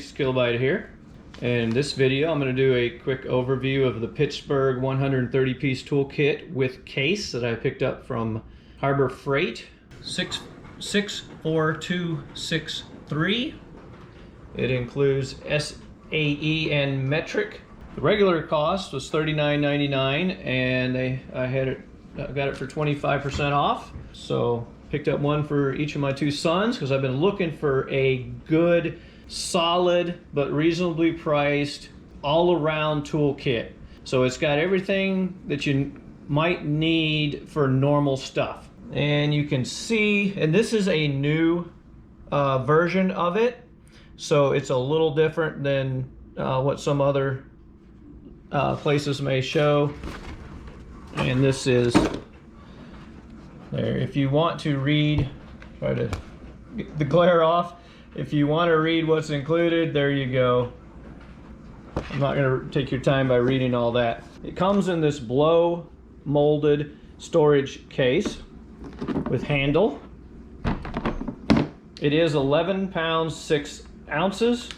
Reese Kilobyte here. In this video, I'm going to do a quick overview of the Pittsburgh 130-piece toolkit with case that I picked up from Harbor Freight 64263. It includes SAE and metric. The regular cost was $39.99, and I got it for 25% off. So picked up one for each of my two sons because I've been looking for a good, solid, but reasonably priced all-around toolkit. So it's got everything that you might need for normal stuff. And you can see, and this is a new version of it, so it's a little different than what some other places may show. And this is there. If you want to read, try to get the glare off. If you want to read what's included, there you go. I'm not going to take your time by reading all that. It comes in this blow molded storage case with handle. It is 11 pounds 6 ounces.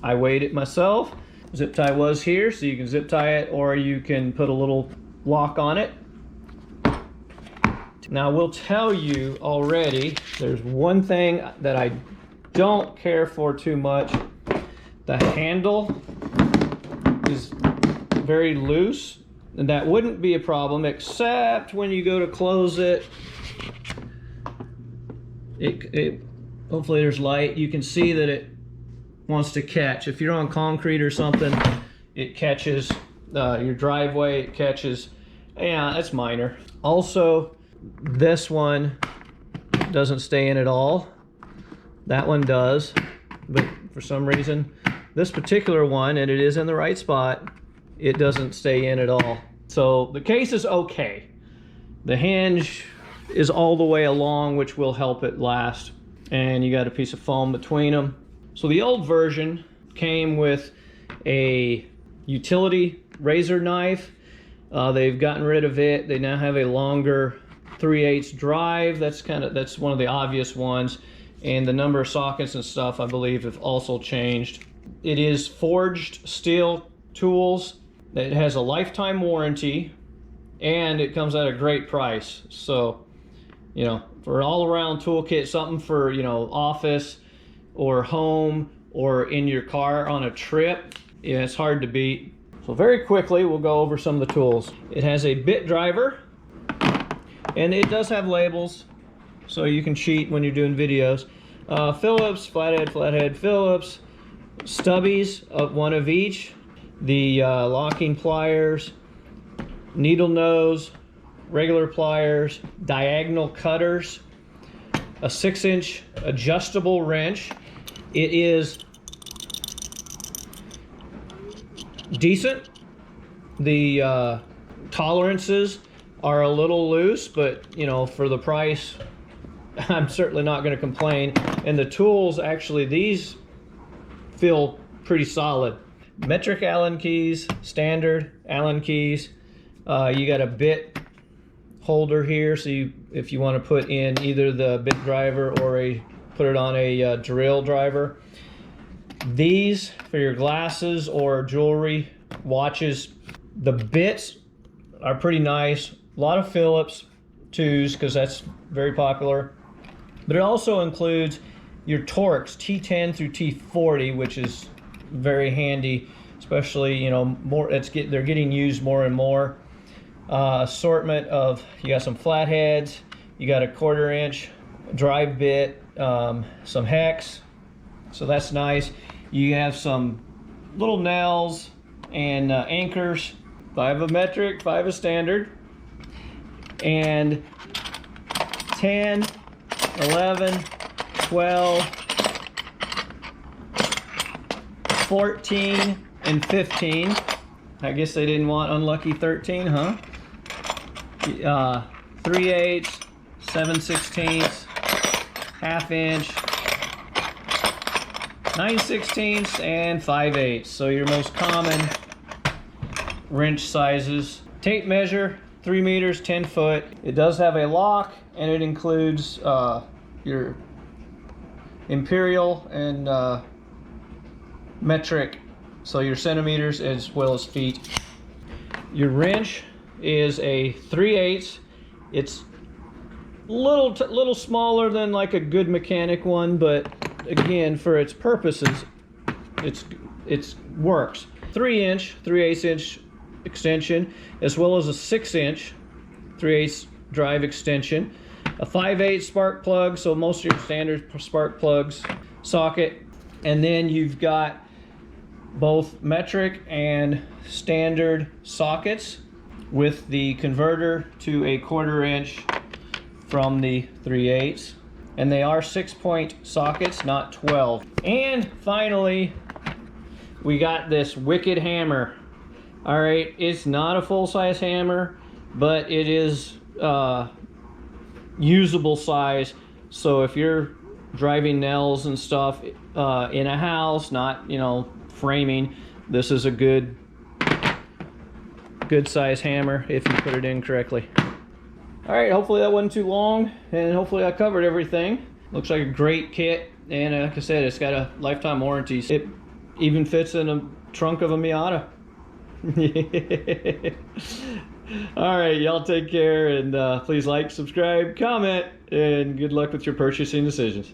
I weighed it myself. Zip tie was here, so you can zip tie it or you can put a little lock on it. Now, I will tell you already, there's one thing that I don't care for too much. The handle is very loose, and that wouldn't be a problem except when you go to close it. Hopefully there's light. You can see that it wants to catch. If you're on concrete or something, it catches. Your driveway, it catches. Yeah, that's minor. Also, this one doesn't stay in at all. That one does, but for some reason, this particular one, and it is in the right spot, it doesn't stay in at all. So the case is okay. The hinge is all the way along, which will help it last. And you got a piece of foam between them. So the old version came with a utility razor knife. They've gotten rid of it. They now have a longer 3/8 drive. That's one of the obvious ones. And the number of sockets and stuff, I believe, have also changed. It is forged steel tools. It has a lifetime warranty, and it comes at a great price. So, you know, for an all-around toolkit, something for, you know, office or home or in your car on a trip, yeah, it's hard to beat. So very quickly, we'll go over some of the tools. It has a bit driver, and it does have labels, so you can cheat when you're doing videos. Phillips, flathead, Phillips, stubbies of one of each, the locking pliers, needle nose, regular pliers, diagonal cutters, a 6-inch adjustable wrench. It is decent. The tolerances are a little loose, but you know, for the price, I'm certainly not going to complain. And the tools, actually, these feel pretty solid. Metric Allen keys, standard Allen keys. You got a bit holder here, so if you want to put in either the bit driver or put it on a drill driver. These for your glasses or jewelry, watches. The bits are pretty nice. A lot of Phillips 2s because that's very popular. But it also includes your Torx T10 through T40, which is very handy, especially, you know, they're getting used more and more. Assortment of, you got some flatheads, you got a 1/4 inch drive bit, some hex, so that's nice. You have some little nails and anchors, 5 of metric, 5 of standard, and 10, 11, 12, 14, and 15. I guess they didn't want unlucky 13, huh? 3/8, 7/16, 1/2 inch, 9/16, and 5/8. So your most common wrench sizes. Tape measure, 3 meters, 10 foot. It does have a lock, and it includes your imperial and metric, so your centimeters as well as feet. Your wrench is a 3/8. It's little smaller than like a good mechanic one, but again, for its purposes, it's works. 3-inch 3/8 inch extension, as well as a 6-inch 3/8 drive extension, a 5/8 spark plug, so most of your standard spark plugs, socket, and then you've got both metric and standard sockets with the converter to a 1/4 inch from the 3/8, and they are 6-point sockets, not 12. And finally, we got this wicked hammer. All right, it's not a full-size hammer, but it is usable size. So if you're driving nails and stuff in a house, not, you know, framing, this is a good size hammer if you put it in correctly. All right, hopefully that wasn't too long, and hopefully I covered everything. Looks like a great kit, and like I said, it's got a lifetime warranty. It even fits in a trunk of a Miata. All right, y'all take care, and please like, subscribe, comment, and good luck with your purchasing decisions.